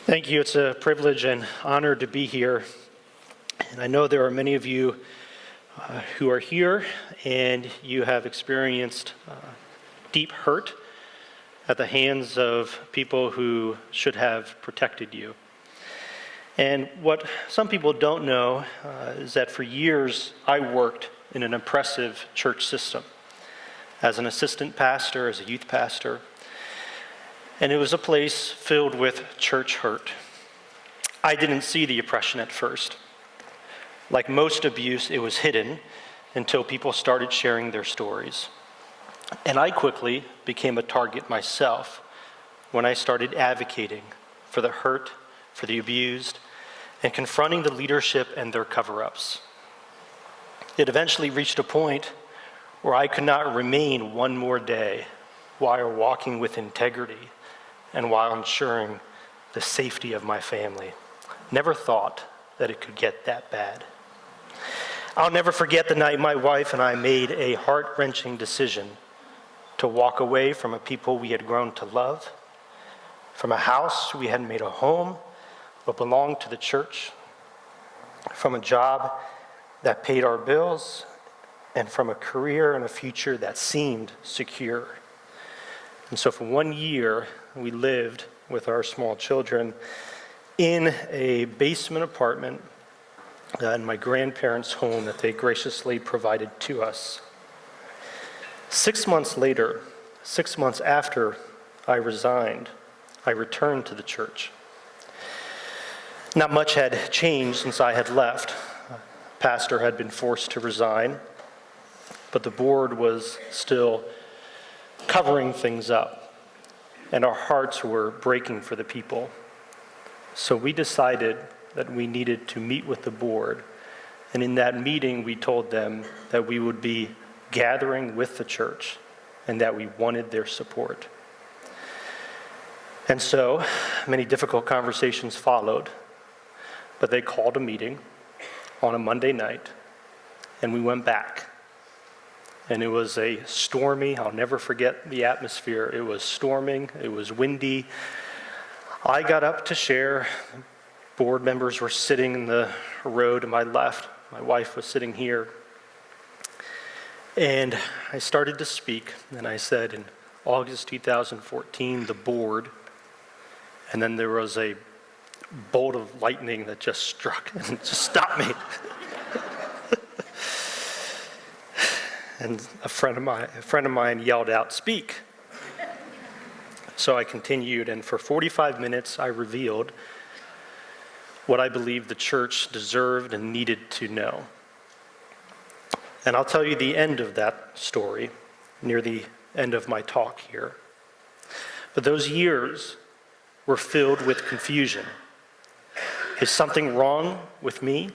Thank you. It's a privilege and honor to be here. And I know there are many of you who are here and you have experienced deep hurt at the hands of people who should have protected you. And what some people don't know is that for years I worked in an oppressive church system as an assistant pastor, as a youth pastor. And it was a place filled with church hurt. I didn't see the oppression at first. Like most abuse, it was hidden until people started sharing their stories. And I quickly became a target myself when I started advocating for the hurt, for the abused, and confronting the leadership and their cover-ups. It eventually reached a point where I could not remain one more day while walking with integrity and while ensuring the safety of my family. Never thought that it could get that bad. I'll never forget the night my wife and I made a heart-wrenching decision to walk away from a people we had grown to love, from a house we had made a home but belonged to the church, from a job that paid our bills, and from a career and a future that seemed secure. And so for 1 year, we lived with our small children in a basement apartment in my grandparents' home that they graciously provided to us. 6 months later, 6 months after I resigned, I returned to the church. Not much had changed since I had left. Pastor had been forced to resign, but the board was still covering things up, and our hearts were breaking for the people. So we decided that we needed to meet with the board, and in that meeting we told them that we would be gathering with the church and that we wanted their support. And so many difficult conversations followed, but they called a meeting on a Monday night, and we went back. And it was a stormy, I'll never forget the atmosphere. It was storming, it was windy. I got up to share. Board members were sitting in the row to my left. My wife was sitting here. And I started to speak, and I said, in August 2014, the board, and then there was a bolt of lightning that just struck and just stopped me. And a friend of mine yelled out, "Speak." So I continued, and for 45 minutes I revealed what I believed the church deserved and needed to know. And I'll tell you the end of that story, near the end of my talk here. But those years were filled with confusion. Is something wrong with me?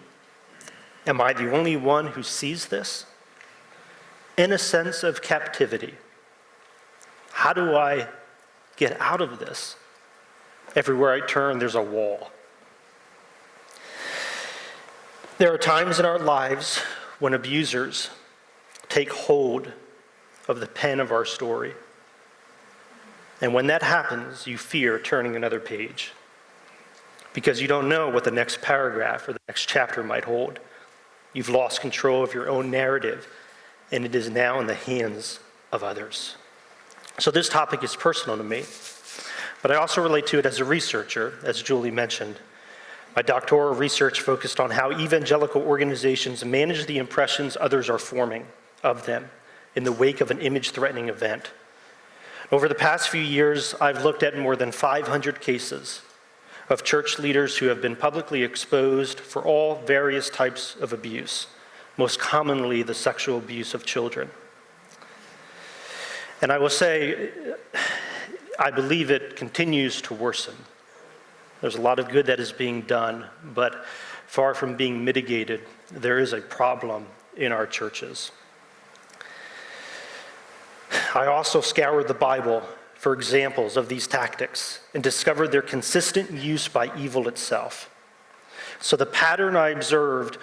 Am I the only one who sees this? In a sense of captivity. How do I get out of this? Everywhere I turn, there's a wall. There are times in our lives when abusers take hold of the pen of our story. And when that happens, you fear turning another page because you don't know what the next paragraph or the next chapter might hold. You've lost control of your own narrative, and it is now in the hands of others. So this topic is personal to me, but I also relate to it as a researcher, as Julie mentioned. My doctoral research focused on how evangelical organizations manage the impressions others are forming of them in the wake of an image-threatening event. Over the past few years, I've looked at more than 500 cases of church leaders who have been publicly exposed for all various types of abuse, most commonly the sexual abuse of children. And I will say, I believe it continues to worsen. There's a lot of good that is being done, but far from being mitigated, there is a problem in our churches. I also scoured the Bible for examples of these tactics and discovered their consistent use by evil itself. So the pattern I observed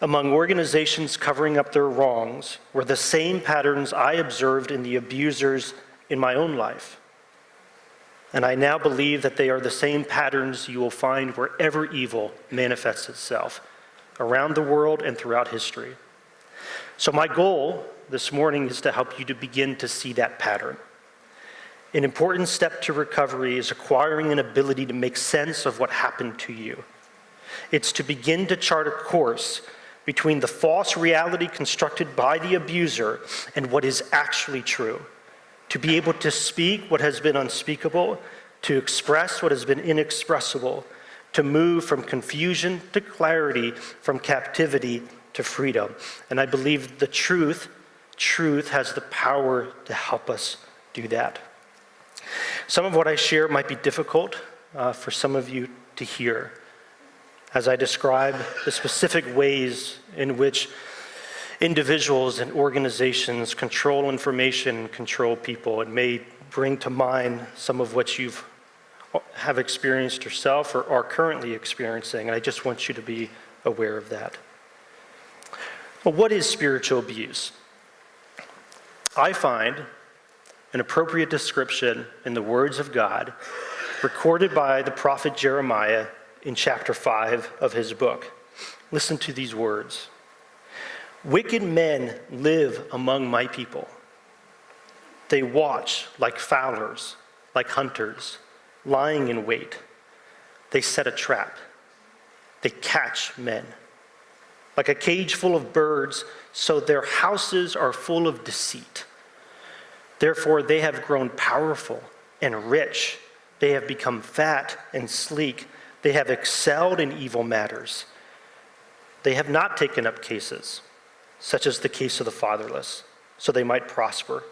among organizations covering up their wrongs were the same patterns I observed in the abusers in my own life. And I now believe that they are the same patterns you will find wherever evil manifests itself, around the world and throughout history. So my goal this morning is to help you to begin to see that pattern. An important step to recovery is acquiring an ability to make sense of what happened to you. It's to begin to chart a course between the false reality constructed by the abuser and what is actually true. To be able to speak what has been unspeakable, to express what has been inexpressible, to move from confusion to clarity, from captivity to freedom. And I believe the truth has the power to help us do that. Some of what I share might be difficult for some of you to hear as I describe the specific ways in which individuals and organizations control information and control people. It may bring to mind some of what you have experienced yourself or are currently experiencing, and I just want you to be aware of that. Well, what is spiritual abuse? I find an appropriate description in the words of God recorded by the prophet Jeremiah in chapter 5 of his book. Listen to these words. Wicked men live among my people. They watch like fowlers, like hunters, lying in wait. They set a trap. They catch men. Like a cage full of birds, so their houses are full of deceit. Therefore, they have grown powerful and rich. They have become fat and sleek. They have excelled in evil matters. They have not taken up cases, such as the case of the fatherless, so they might prosper.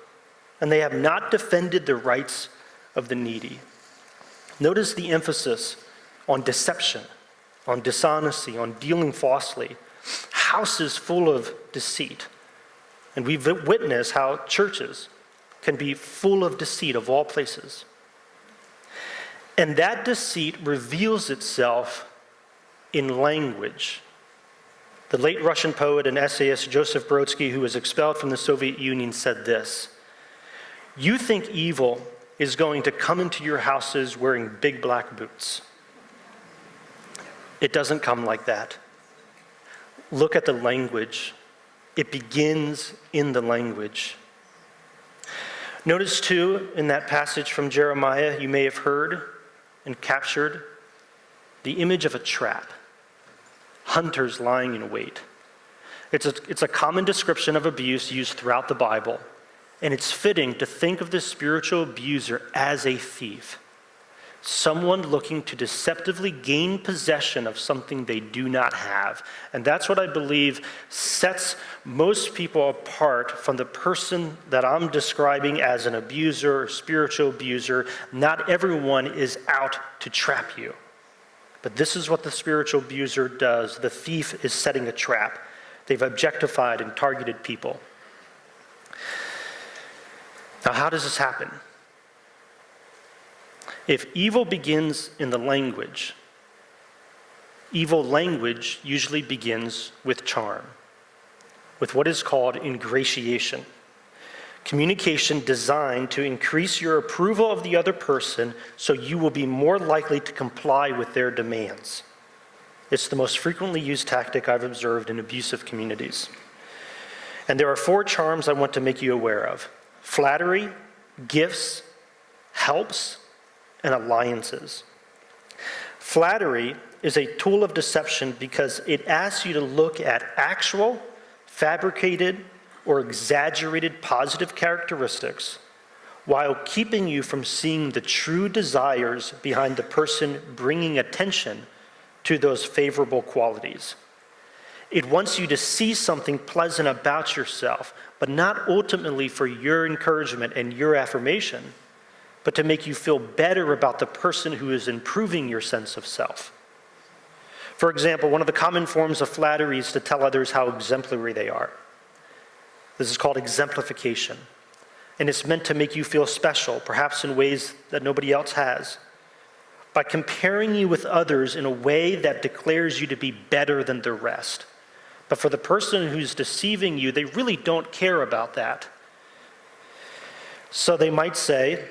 And they have not defended the rights of the needy. Notice the emphasis on deception, on dishonesty, on dealing falsely. Houses full of deceit. And we've witnessed how churches can be full of deceit of all places. And that deceit reveals itself in language. The late Russian poet and essayist Joseph Brodsky, who was expelled from the Soviet Union, said this: "You think evil is going to come into your houses wearing big black boots. It doesn't come like that. Look at the language. It begins in the language." Notice too, in that passage from Jeremiah, you may have heard and captured the image of a trap. Hunters lying in wait. It's a common description of abuse used throughout the Bible, and it's fitting to think of the spiritual abuser as a thief. Someone looking to deceptively gain possession of something they do not have. And that's what I believe sets most people apart from the person that I'm describing as an abuser or spiritual abuser. Not everyone is out to trap you. But this is what the spiritual abuser does. The thief is setting a trap. They've objectified and targeted people. Now, how does this happen? If evil begins in the language, evil language usually begins with charm, with what is called ingratiation. Communication designed to increase your approval of the other person so you will be more likely to comply with their demands. It's the most frequently used tactic I've observed in abusive communities. And there are 4 charms I want to make you aware of: flattery, gifts, helps, and alliances. Flattery is a tool of deception because it asks you to look at actual, fabricated, or exaggerated positive characteristics while keeping you from seeing the true desires behind the person bringing attention to those favorable qualities. It wants you to see something pleasant about yourself, but not ultimately for your encouragement and your affirmation, but to make you feel better about the person who is improving your sense of self. For example, one of the common forms of flattery is to tell others how exemplary they are. This is called exemplification, and it's meant to make you feel special, perhaps in ways that nobody else has, by comparing you with others in a way that declares you to be better than the rest. But for the person who's deceiving you, they really don't care about that. So they might say,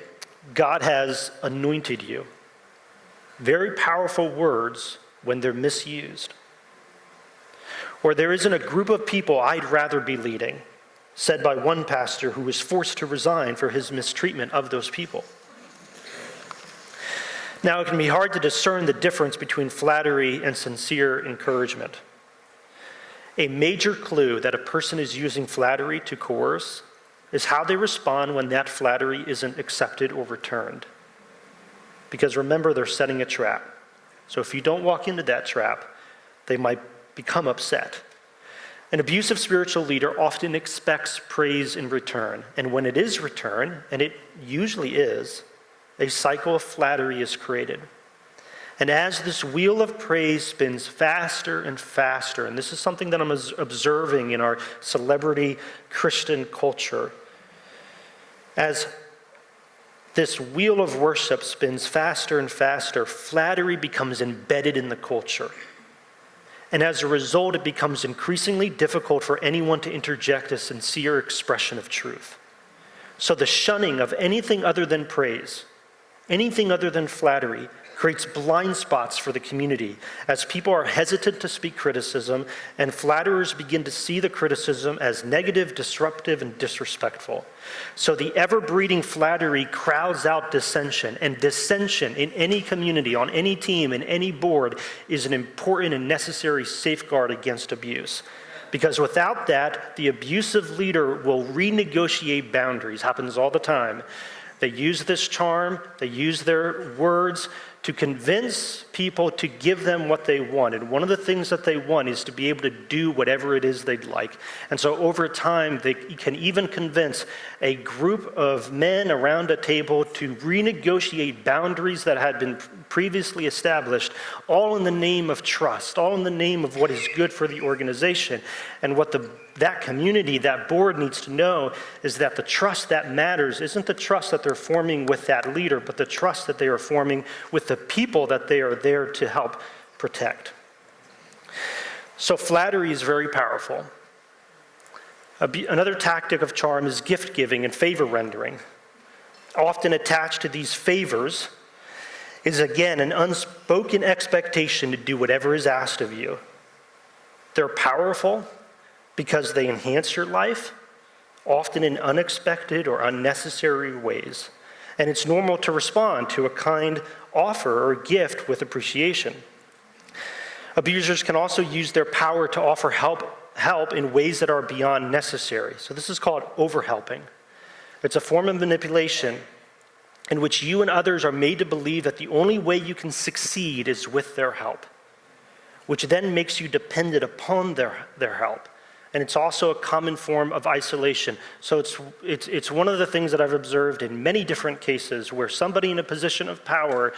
God has anointed you. Very powerful words when they're misused. Or there isn't a group of people I'd rather be leading, said by one pastor who was forced to resign for his mistreatment of those people. Now, it can be hard to discern the difference between flattery and sincere encouragement. A major clue that a person is using flattery to coerce is how they respond when that flattery isn't accepted or returned. Because remember, they're setting a trap. So if you don't walk into that trap, they might become upset. An abusive spiritual leader often expects praise in return. And when it is returned, and it usually is, a cycle of flattery is created. And as this wheel of praise spins faster and faster, and this is something that I'm observing in our celebrity Christian culture, as this wheel of worship spins faster and faster, flattery becomes embedded in the culture. And as a result, it becomes increasingly difficult for anyone to interject a sincere expression of truth. So the shunning of anything other than praise, anything other than flattery, creates blind spots for the community as people are hesitant to speak criticism and flatterers begin to see the criticism as negative, disruptive, and disrespectful. So the ever-breeding flattery crowds out dissension, and dissension in any community, on any team, in any board is an important and necessary safeguard against abuse. Because without that, the abusive leader will renegotiate boundaries. Happens all the time. They use this charm, they use their words to convince people to give them what they want. And one of the things that they want is to be able to do whatever it is they'd like. And so over time, they can even convince a group of men around a table to renegotiate boundaries that had been previously established, all in the name of trust, all in the name of what is good for the organization. And what that community, that board needs to know is that the trust that matters isn't the trust that they're forming with that leader, but the trust that they are forming with the people that they are there to help protect. So flattery is very powerful. Another tactic of charm is gift giving and favor rendering. Often attached to these favors is again an unspoken expectation to do whatever is asked of you. They're powerful because they enhance your life, often in unexpected or unnecessary ways. And it's normal to respond to a kind offer or gift with appreciation. Abusers can also use their power to offer help in ways that are beyond necessary. So this is called overhelping. It's a form of manipulation in which you and others are made to believe that the only way you can succeed is with their help, which then makes you dependent upon their help. And it's also a common form of isolation. So it's one of the things that I've observed in many different cases where somebody in a position of power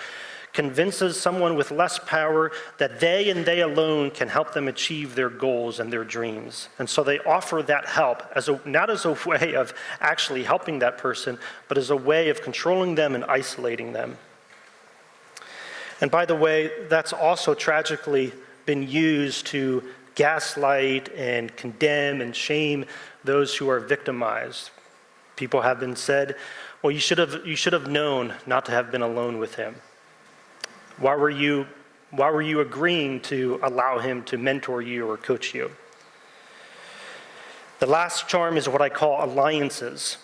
convinces someone with less power that they and they alone can help them achieve their goals and their dreams. And so they offer that help not as a way of actually helping that person, but as a way of controlling them and isolating them. And by the way, that's also tragically been used to gaslight and condemn and shame those who are victimized. People have been said, well, you should have known not to have been alone with him. Why were you agreeing to allow him to mentor you or coach you? The last charm is what I call alliances.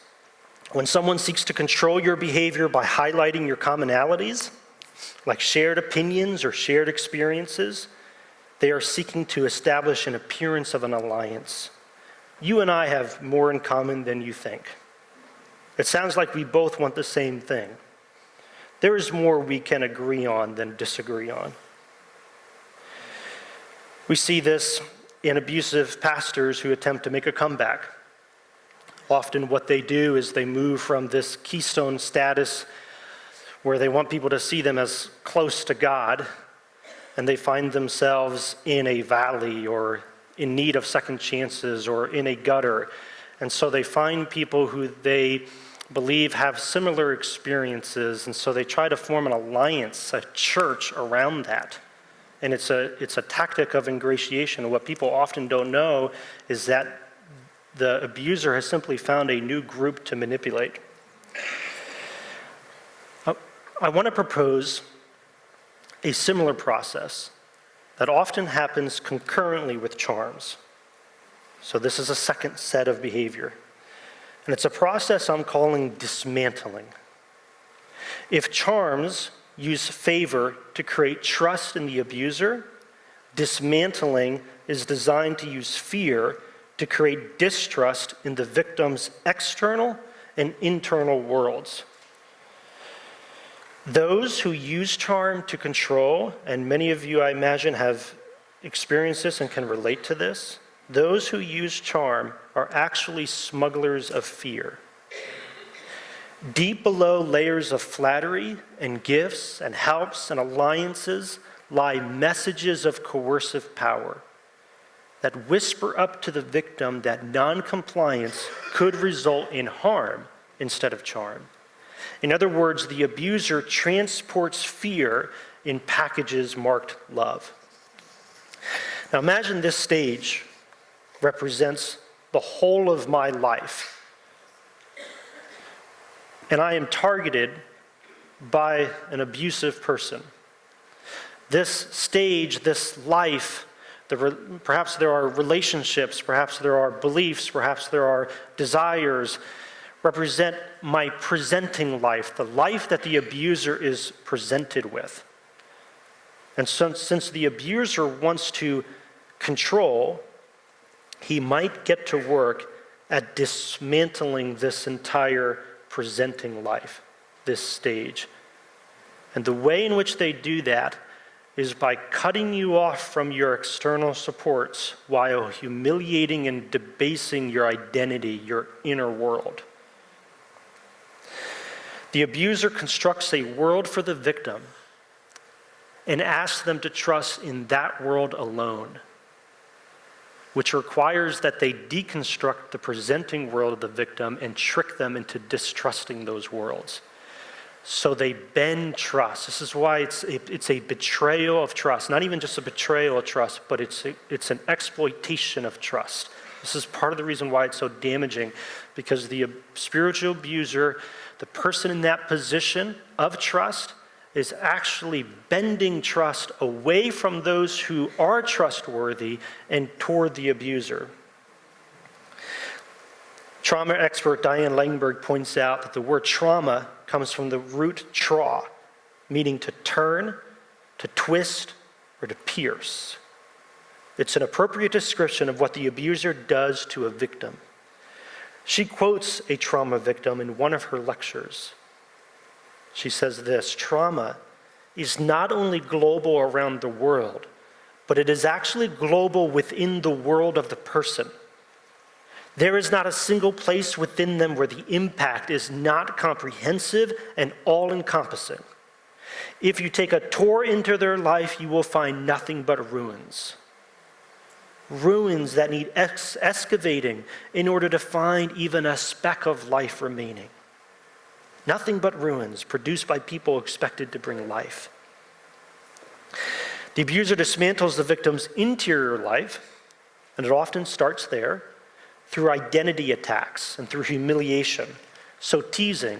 When someone seeks to control your behavior by highlighting your commonalities, like shared opinions or shared experiences, they are seeking to establish an appearance of an alliance. You and I have more in common than you think. It sounds like we both want the same thing. There is more we can agree on than disagree on. We see this in abusive pastors who attempt to make a comeback. Often what they do is they move from this keystone status where they want people to see them as close to God, and they find themselves in a valley or in need of second chances or in a gutter. And so they find people who they believe have similar experiences, and so they try to form an alliance, a church around that. And it's a tactic of ingratiation. What people often don't know is that the abuser has simply found a new group to manipulate. I want to propose a similar process that often happens concurrently with charms. So this is a second set of behavior. And it's a process I'm calling dismantling. If charms use favor to create trust in the abuser, dismantling is designed to use fear to create distrust in the victim's external and internal worlds. Those who use charm to control, and many of you, I imagine, have experienced this and can relate to this, those who use charm are actually smugglers of fear. Deep below layers of flattery and gifts and helps and alliances lie messages of coercive power that whisper up to the victim that non-compliance could result in harm instead of charm. In other words, the abuser transports fear in packages marked love. Now imagine this stage represents the whole of my life. And I am targeted by an abusive person. This stage, this life, perhaps there are relationships, perhaps there are beliefs, perhaps there are desires, represent my presenting life, the life that the abuser is presented with. And since the abuser wants to control, he might get to work at dismantling this entire presenting life, this stage. And the way in which they do that is by cutting you off from your external supports while humiliating and debasing your identity, your inner world. The abuser constructs a world for the victim and asks them to trust in that world alone, which requires that they deconstruct the presenting world of the victim and trick them into distrusting those worlds. So they bend trust. This is why it's a betrayal of trust. Not even just a betrayal of trust, but it's an exploitation of trust. This is part of the reason why it's so damaging, because the spiritual abuser, the person in that position of trust, is actually bending trust away from those who are trustworthy and toward the abuser. Trauma expert Diane Langberg points out that the word trauma comes from the root tra, meaning to turn, to twist, or to pierce. It's an appropriate description of what the abuser does to a victim. She quotes a trauma victim in one of her lectures. She says this: trauma is not only global around the world, but it is actually global within the world of the person. There is not a single place within them where the impact is not comprehensive and all-encompassing. If you take a tour into their life, you will find nothing but ruins. Ruins that need excavating in order to find even a speck of life remaining. Nothing but ruins produced by people expected to bring life. The abuser dismantles the victim's interior life, and it often starts there, through identity attacks and through humiliation. So teasing,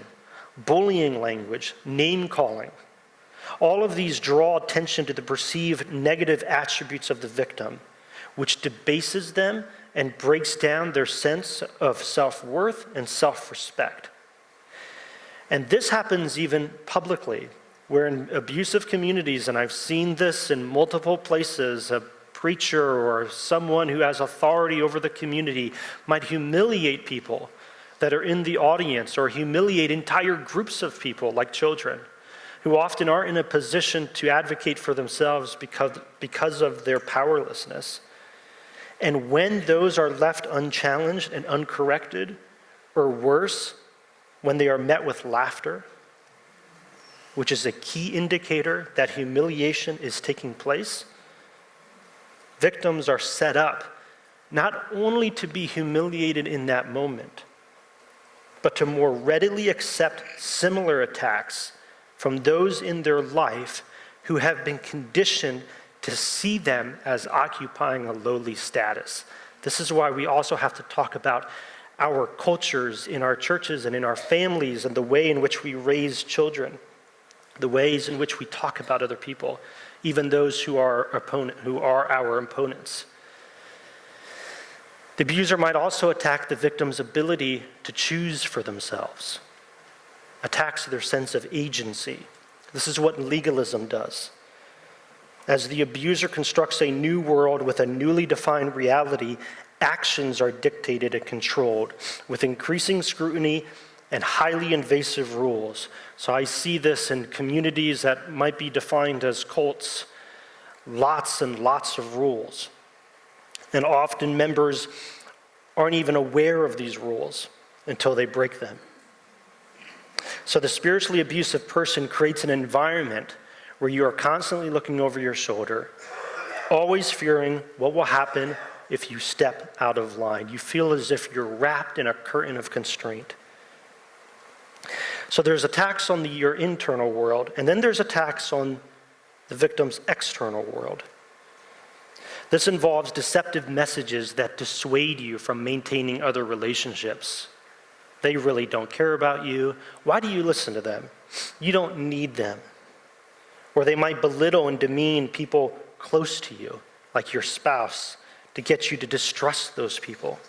bullying language, name-calling. All of these draw attention to the perceived negative attributes of the victim, which debases them and breaks down their sense of self-worth and self-respect. And this happens even publicly, where in abusive communities, and I've seen this in multiple places, a preacher or someone who has authority over the community might humiliate people that are in the audience, or humiliate entire groups of people like children who often aren't in a position to advocate for themselves because of their powerlessness. And when those are left unchallenged and uncorrected, or worse, when they are met with laughter, which is a key indicator that humiliation is taking place, victims are set up not only to be humiliated in that moment, but to more readily accept similar attacks from those in their life who have been conditioned to see them as occupying a lowly status. This is why we also have to talk about our cultures in our churches and in our families and the way in which we raise children. the ways in which we talk about other people, even those who are our opponents. The abuser might also attack the victim's ability to choose for themselves, attacks their sense of agency. This is what legalism does. As the abuser constructs a new world with a newly defined reality, actions are dictated and controlled with increasing scrutiny and highly invasive rules. So I see this in communities that might be defined as cults, lots and lots of rules. And often members aren't even aware of these rules until they break them. So the spiritually abusive person creates an environment where you are constantly looking over your shoulder, always fearing what will happen if you step out of line. You feel as if you're wrapped in a curtain of constraint. So there's attacks on your internal world, and then there's attacks on the victim's external world. This involves deceptive messages that dissuade you from maintaining other relationships. They really don't care about you. Why do you listen to them? You don't need them. Or they might belittle and demean people close to you, like your spouse, to get you to distrust those people.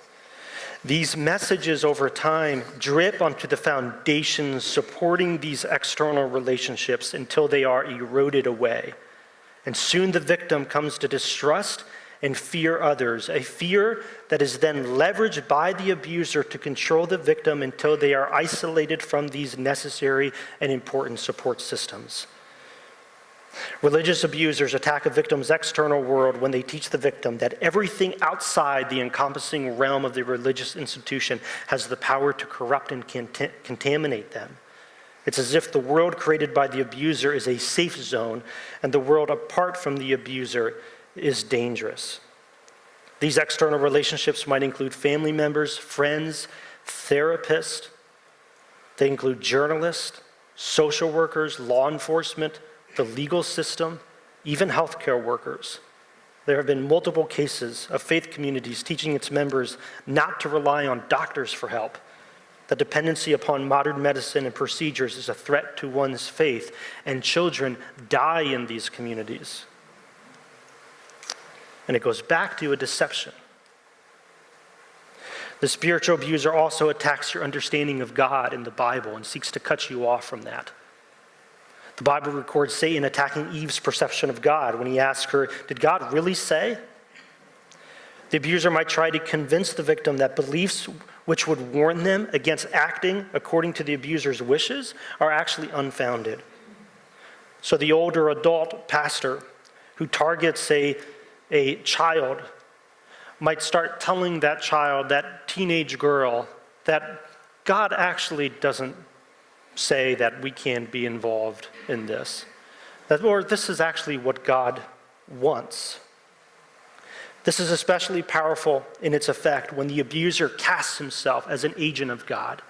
These messages over time drip onto the foundations supporting these external relationships until they are eroded away. And soon the victim comes to distrust and fear others, a fear that is then leveraged by the abuser to control the victim until they are isolated from these necessary and important support systems. Religious abusers attack a victim's external world when they teach the victim that everything outside the encompassing realm of the religious institution has the power to corrupt and contaminate them. It's as if the world created by the abuser is a safe zone and the world apart from the abuser is dangerous. These external relationships might include family members, friends, therapists. They include journalists, social workers, law enforcement, the legal system, even healthcare workers. There have been multiple cases of faith communities teaching its members not to rely on doctors for help. The dependency upon modern medicine and procedures is a threat to one's faith, and children die in these communities. And it goes back to a deception. The spiritual abuser also attacks your understanding of God in the Bible and seeks to cut you off from that. The Bible records Satan attacking Eve's perception of God when he asked her, "Did God really say?" The abuser might try to convince the victim that beliefs which would warn them against acting according to the abuser's wishes are actually unfounded. So the older adult pastor who targets a child might start telling that child, that teenage girl, that God actually doesn't say that we can be involved in this. Or this is actually what God wants. This is especially powerful in its effect when the abuser casts himself as an agent of God,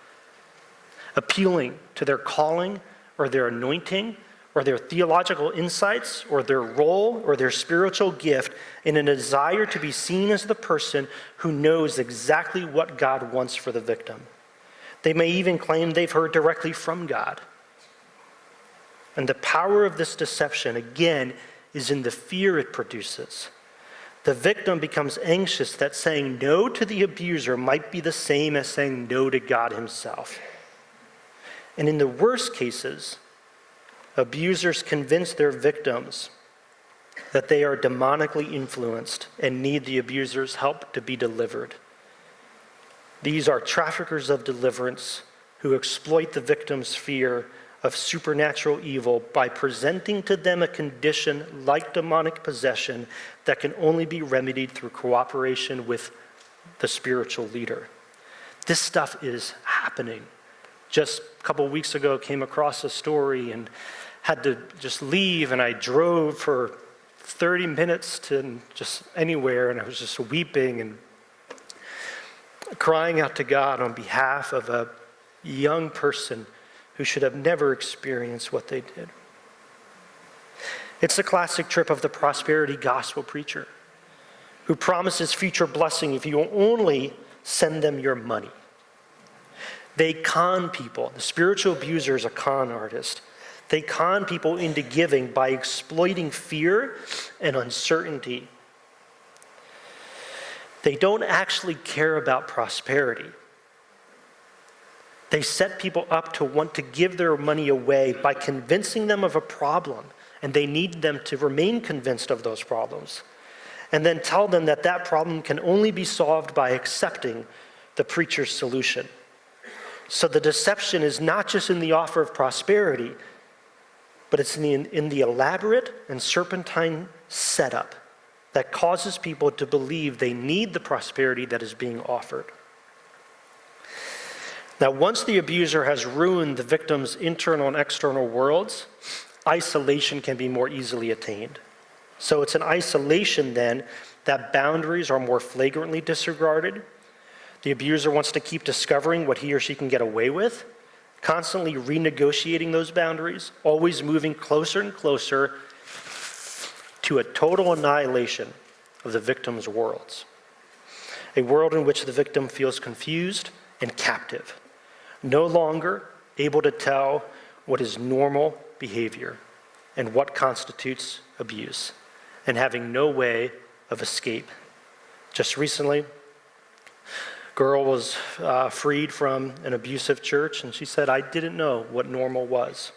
appealing to their calling or their anointing or their theological insights or their role or their spiritual gift in a desire to be seen as the person who knows exactly what God wants for the victim. They may even claim they've heard directly from God. And the power of this deception, again, is in the fear it produces. The victim becomes anxious that saying no to the abuser might be the same as saying no to God himself. And in the worst cases, abusers convince their victims that they are demonically influenced and need the abuser's help to be delivered. These are traffickers of deliverance who exploit the victim's fear of supernatural evil by presenting to them a condition like demonic possession that can only be remedied through cooperation with the spiritual leader. This stuff is happening. Just a couple weeks ago, came across a story and had to just leave, and I drove for 30 minutes to just anywhere, and I was just weeping and crying out to God on behalf of a young person who should have never experienced what they did. It's the classic trip of the prosperity gospel preacher who promises future blessing if you only send them your money. They con people. The spiritual abuser is a con artist. They con people into giving by exploiting fear and uncertainty. They don't actually care about prosperity. They set people up to want to give their money away by convincing them of a problem, and they need them to remain convinced of those problems, and then tell them that that problem can only be solved by accepting the preacher's solution. So the deception is not just in the offer of prosperity, but it's in the elaborate and serpentine setup that causes people to believe they need the prosperity that is being offered. Now, once the abuser has ruined the victim's internal and external worlds, isolation can be more easily attained. So it's in isolation then that boundaries are more flagrantly disregarded. The abuser wants to keep discovering what he or she can get away with, constantly renegotiating those boundaries, always moving closer and closer to a total annihilation of the victim's worlds. A world in which the victim feels confused and captive, no longer able to tell what is normal behavior and what constitutes abuse, and having no way of escape. Just recently, girl was freed from an abusive church, and she said, "I didn't know what normal was."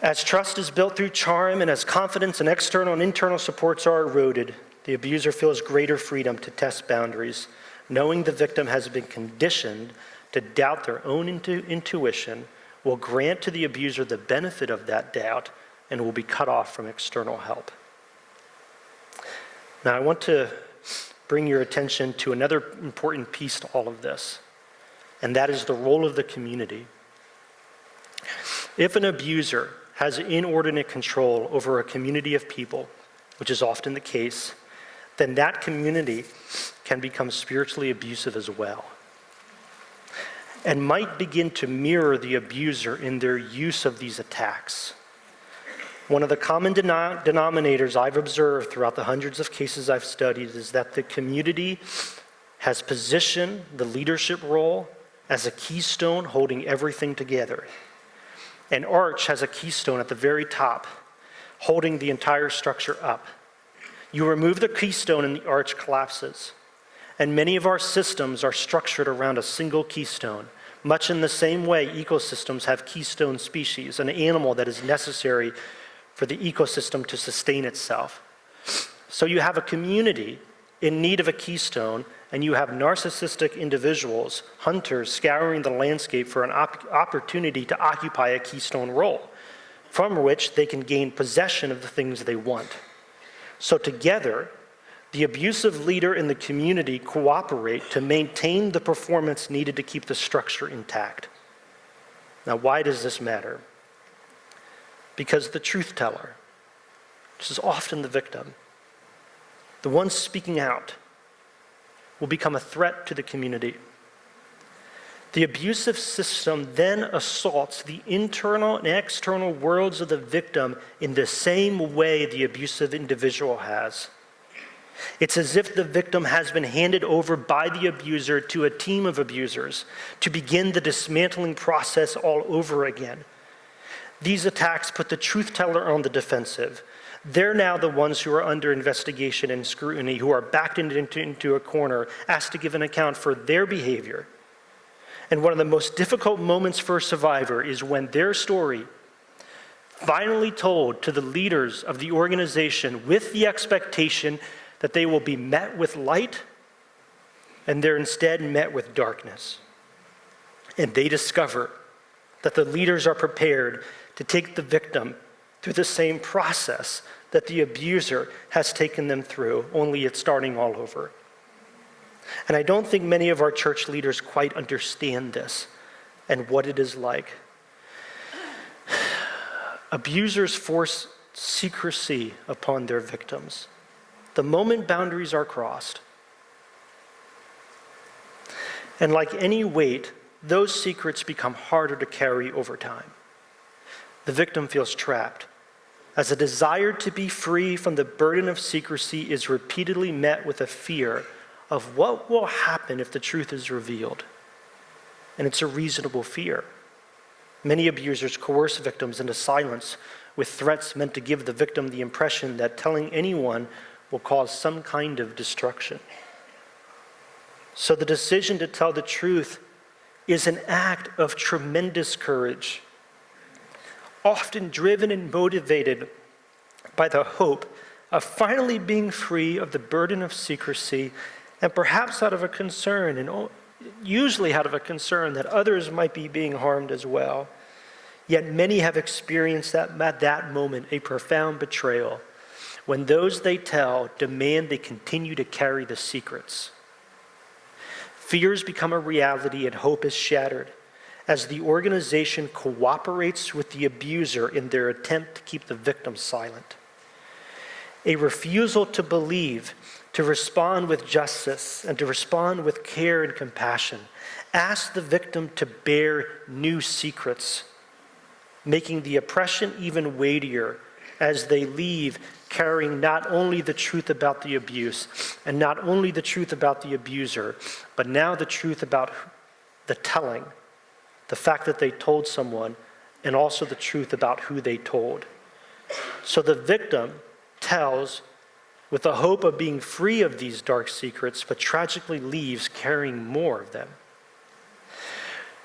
As trust is built through charm and as confidence and external and internal supports are eroded, the abuser feels greater freedom to test boundaries, knowing the victim has been conditioned to doubt their own intuition, will grant to the abuser the benefit of that doubt, and will be cut off from external help. Now, I want to bring your attention to another important piece to all of this, and that is the role of the community. If an abuser has inordinate control over a community of people, which is often the case, then that community can become spiritually abusive as well, and might begin to mirror the abuser in their use of these attacks. One of the common denominators I've observed throughout the hundreds of cases I've studied is that the community has positioned the leadership role as a keystone holding everything together. An arch has a keystone at the very top, holding the entire structure up. You remove the keystone and the arch collapses. And many of our systems are structured around a single keystone, much in the same way ecosystems have keystone species, an animal that is necessary for the ecosystem to sustain itself. So you have a community in need of a keystone, and you have narcissistic individuals, hunters, scouring the landscape for an opportunity to occupy a keystone role, from which they can gain possession of the things they want. So together, the abusive leader and the community cooperate to maintain the performance needed to keep the structure intact. Now, why does this matter? Because the truth teller, which is often the victim, the one speaking out, will become a threat to the community. The abusive system then assaults the internal and external worlds of the victim in the same way the abusive individual has. It's as if the victim has been handed over by the abuser to a team of abusers to begin the dismantling process all over again. These attacks put the truth teller on the defensive. They're now the ones who are under investigation and scrutiny, who are backed into a corner, asked to give an account for their behavior. And one of the most difficult moments for a survivor is when their story, finally told to the leaders of the organization with the expectation that they will be met with light, and they're instead met with darkness. And they discover that the leaders are prepared to take the victim through the same process that the abuser has taken them through, only it's starting all over. And I don't think many of our church leaders quite understand this and what it is like. Abusers force secrecy upon their victims the moment boundaries are crossed. And like any weight, those secrets become harder to carry over time. The victim feels trapped, as a desire to be free from the burden of secrecy is repeatedly met with a fear of what will happen if the truth is revealed. And it's a reasonable fear. Many abusers coerce victims into silence with threats meant to give the victim the impression that telling anyone will cause some kind of destruction. So the decision to tell the truth is an act of tremendous courage, often driven and motivated by the hope of finally being free of the burden of secrecy, and perhaps out of a concern, and usually out of a concern that others might be being harmed as well. Yet many have experienced that at that moment a profound betrayal when those they tell demand they continue to carry the secrets. Fears become a reality and hope is shattered as the organization cooperates with the abuser in their attempt to keep the victim silent. A refusal to believe, to respond with justice, and to respond with care and compassion asks the victim to bear new secrets, making the oppression even weightier as they leave carrying not only the truth about the abuse and not only the truth about the abuser, but now the truth about the telling, the fact that they told someone, and also the truth about who they told. So the victim tells with the hope of being free of these dark secrets, but tragically leaves carrying more of them.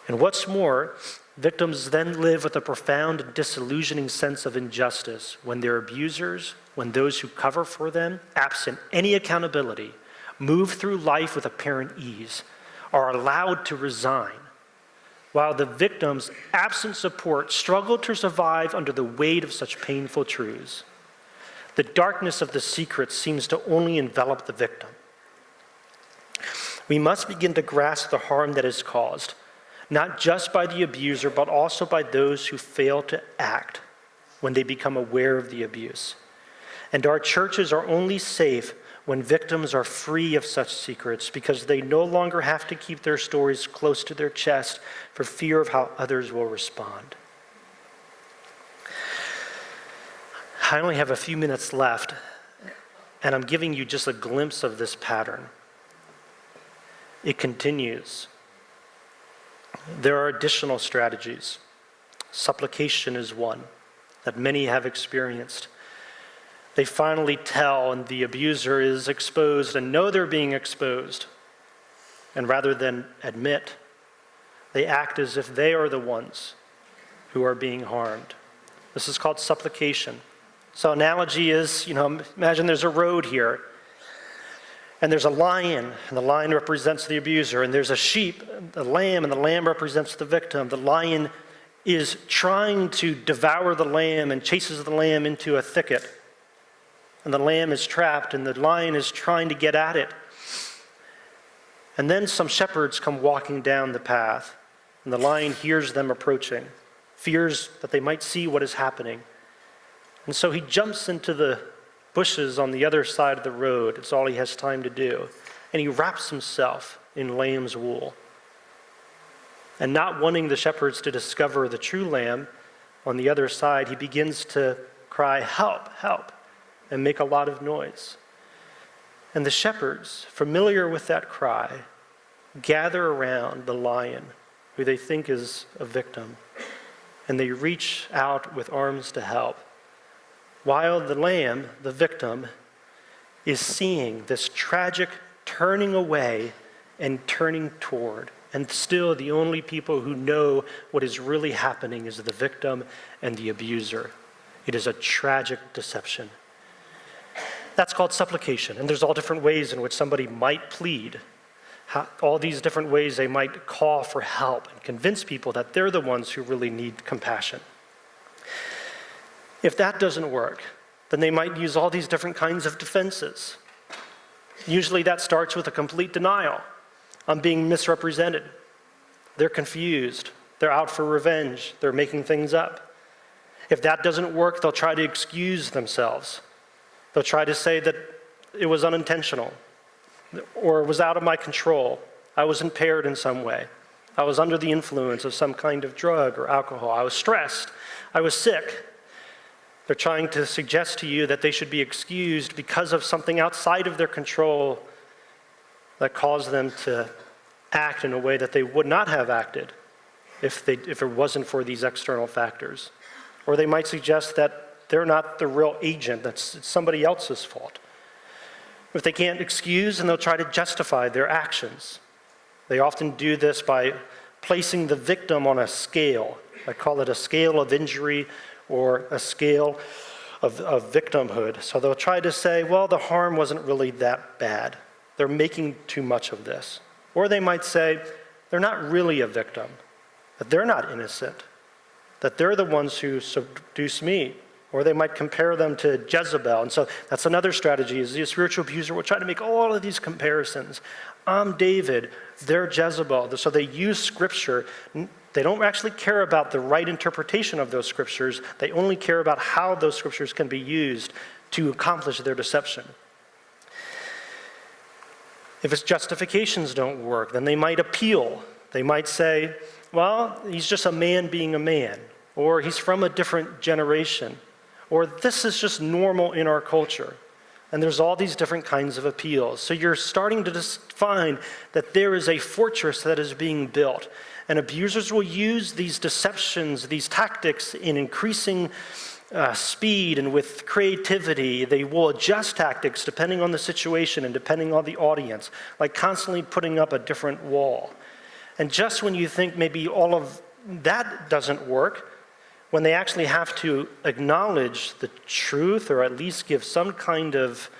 And what's more, victims then live with a profound and disillusioning sense of injustice when their abusers, when those who cover for them, absent any accountability, move through life with apparent ease, are allowed to resign, while the victims, absent support, struggle to survive under the weight of such painful truths. The darkness of the secrets seems to only envelop the victim. We must begin to grasp the harm that is caused, not just by the abuser, but also by those who fail to act when they become aware of the abuse. And our churches are only safe when victims are free of such secrets, because they no longer have to keep their stories close to their chest for fear of how others will respond. I only have a few minutes left, and I'm giving you just a glimpse of this pattern. It continues. There are additional strategies. Supplication is one that many have experienced. They finally tell, and the abuser is exposed and know they're being exposed. And rather than admit, they act as if they are the ones who are being harmed. This is called supplication. So analogy is, imagine there's a road here, and there's a lion, and the lion represents the abuser, and there's a sheep, a lamb, and the lamb represents the victim. The lion is trying to devour the lamb and chases the lamb into a thicket. And the lamb is trapped, and the lion is trying to get at it. And then some shepherds come walking down the path, and the lion hears them approaching, fears that they might see what is happening. And so he jumps into the bushes on the other side of the road. It's all he has time to do. And he wraps himself in lamb's wool. And not wanting the shepherds to discover the true lamb, on the other side, he begins to cry, "Help, help," and make a lot of noise. And the shepherds, familiar with that cry, gather around the lion, who they think is a victim, and they reach out with arms to help, while the lamb, the victim, is seeing this tragic turning away and turning toward. And still the only people who know what is really happening is the victim and the abuser. It is a tragic deception. That's called supplication. And there's all different ways in which somebody might plead, all these different ways they might call for help and convince people that they're the ones who really need compassion. If that doesn't work, then they might use all these different kinds of defenses. Usually that starts with a complete denial. I'm being misrepresented. They're confused. They're out for revenge. They're making things up. If that doesn't work, they'll try to excuse themselves. They'll try to say that it was unintentional or it was out of my control. I was impaired in some way. I was under the influence of some kind of drug or alcohol. I was stressed. I was sick. They're trying to suggest to you that they should be excused because of something outside of their control that caused them to act in a way that they would not have acted if it wasn't for these external factors. Or they might suggest that they're not the real agent, it's somebody else's fault. If they can't excuse, then they'll try to justify their actions. They often do this by placing the victim on a scale. I call it a scale of injury or a scale of victimhood. So they'll try to say, well, the harm wasn't really that bad. They're making too much of this. Or they might say, they're not really a victim, that they're not innocent, that they're the ones who seduced me. Or they might compare them to Jezebel. And so that's another strategy, is the spiritual abuser will try to make all of these comparisons. I'm David, they're Jezebel. So they use scripture. They don't actually care about the right interpretation of those scriptures. They only care about how those scriptures can be used to accomplish their deception. If its justifications don't work, then they might appeal. They might say, well, he's just a man being a man, or he's from a different generation, or this is just normal in our culture. And there's all these different kinds of appeals. So you're starting to find that there is a fortress that is being built. And abusers will use these deceptions, these tactics in increasing speed and with creativity. They will adjust tactics depending on the situation and depending on the audience, like constantly putting up a different wall. And just when you think maybe all of that doesn't work, when they actually have to acknowledge the truth or at least give some kind of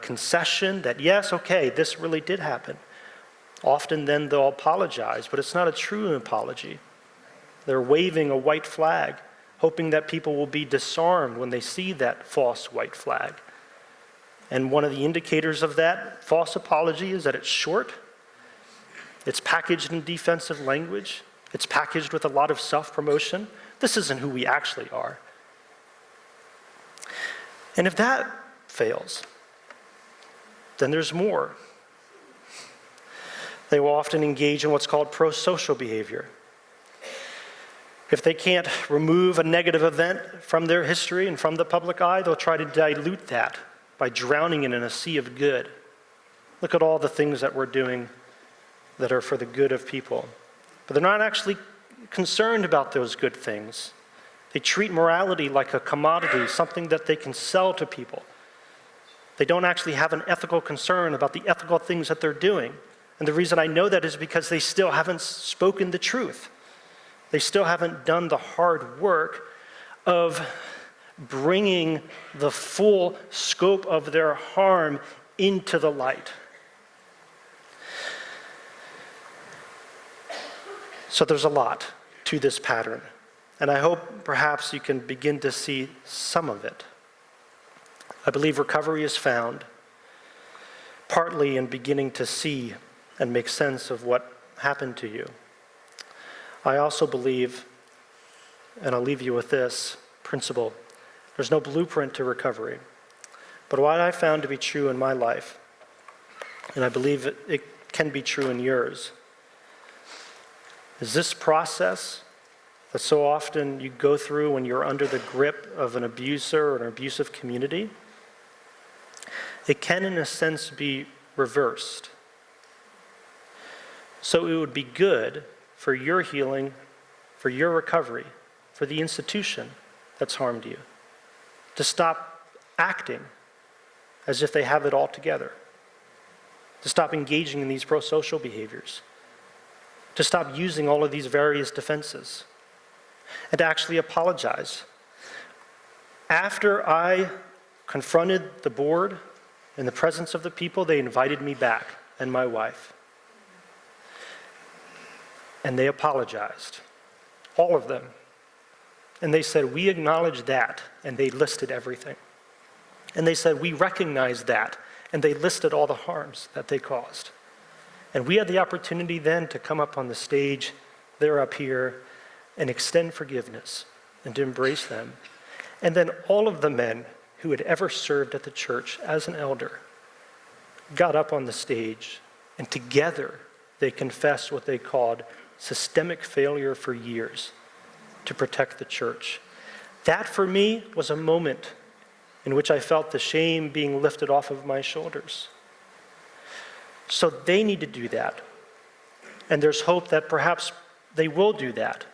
concession that, yes, okay, this really did happen, often then they'll apologize, but it's not a true apology. They're waving a white flag, hoping that people will be disarmed when they see that false white flag. And one of the indicators of that false apology is that it's short, it's packaged in defensive language, it's packaged with a lot of self-promotion. This isn't who we actually are. And if that fails, then there's more. They will often engage in what's called pro-social behavior. If they can't remove a negative event from their history and from the public eye, they'll try to dilute that by drowning it in a sea of good. Look at all the things that we're doing that are for the good of people. But they're not actually concerned about those good things. They treat morality like a commodity, something that they can sell to people. They don't actually have an ethical concern about the ethical things that they're doing. And the reason I know that is because they still haven't spoken the truth. They still haven't done the hard work of bringing the full scope of their harm into the light. So there's a lot to this pattern, and I hope perhaps you can begin to see some of it. I believe recovery is found partly in beginning to see and make sense of what happened to you. I also believe, and I'll leave you with this principle, there's no blueprint to recovery. But what I found to be true in my life, and I believe it can be true in yours, is this process that so often you go through when you're under the grip of an abuser or an abusive community, it can in a sense be reversed. So it would be good for your healing, for your recovery, for the institution that's harmed you, to stop acting as if they have it all together, to stop engaging in these pro-social behaviors, to stop using all of these various defenses, and to actually apologize. After I confronted the board in the presence of the people, they invited me back and my wife. And they apologized, all of them. And they said, we acknowledge that, and they listed everything. And they said, we recognize that, and they listed all the harms that they caused. And we had the opportunity then to come up on the stage, they're up here, and extend forgiveness and to embrace them. And then all of the men who had ever served at the church as an elder got up on the stage, and together they confessed what they called systemic failure for years to protect the church. That for me was a moment in which I felt the shame being lifted off of my shoulders. So they need to do that. And there's hope that perhaps They will do that.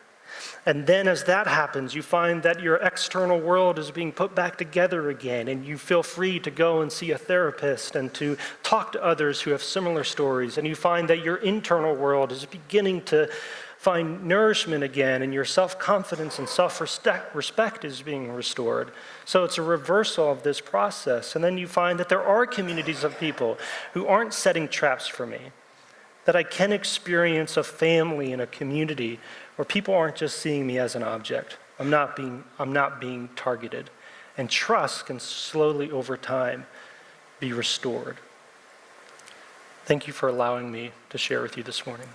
And then as that happens, you find that your external world is being put back together again, and you feel free to go and see a therapist and to talk to others who have similar stories. And you find that your internal world is beginning to find nourishment again, and your self-confidence and self-respect is being restored. So it's a reversal of this process. And then you find that there are communities of people who aren't setting traps for me, that I can experience a family and a community where people aren't just seeing me as an object. I'm not being targeted. And trust can slowly over time be restored. Thank you for allowing me to share with you this morning.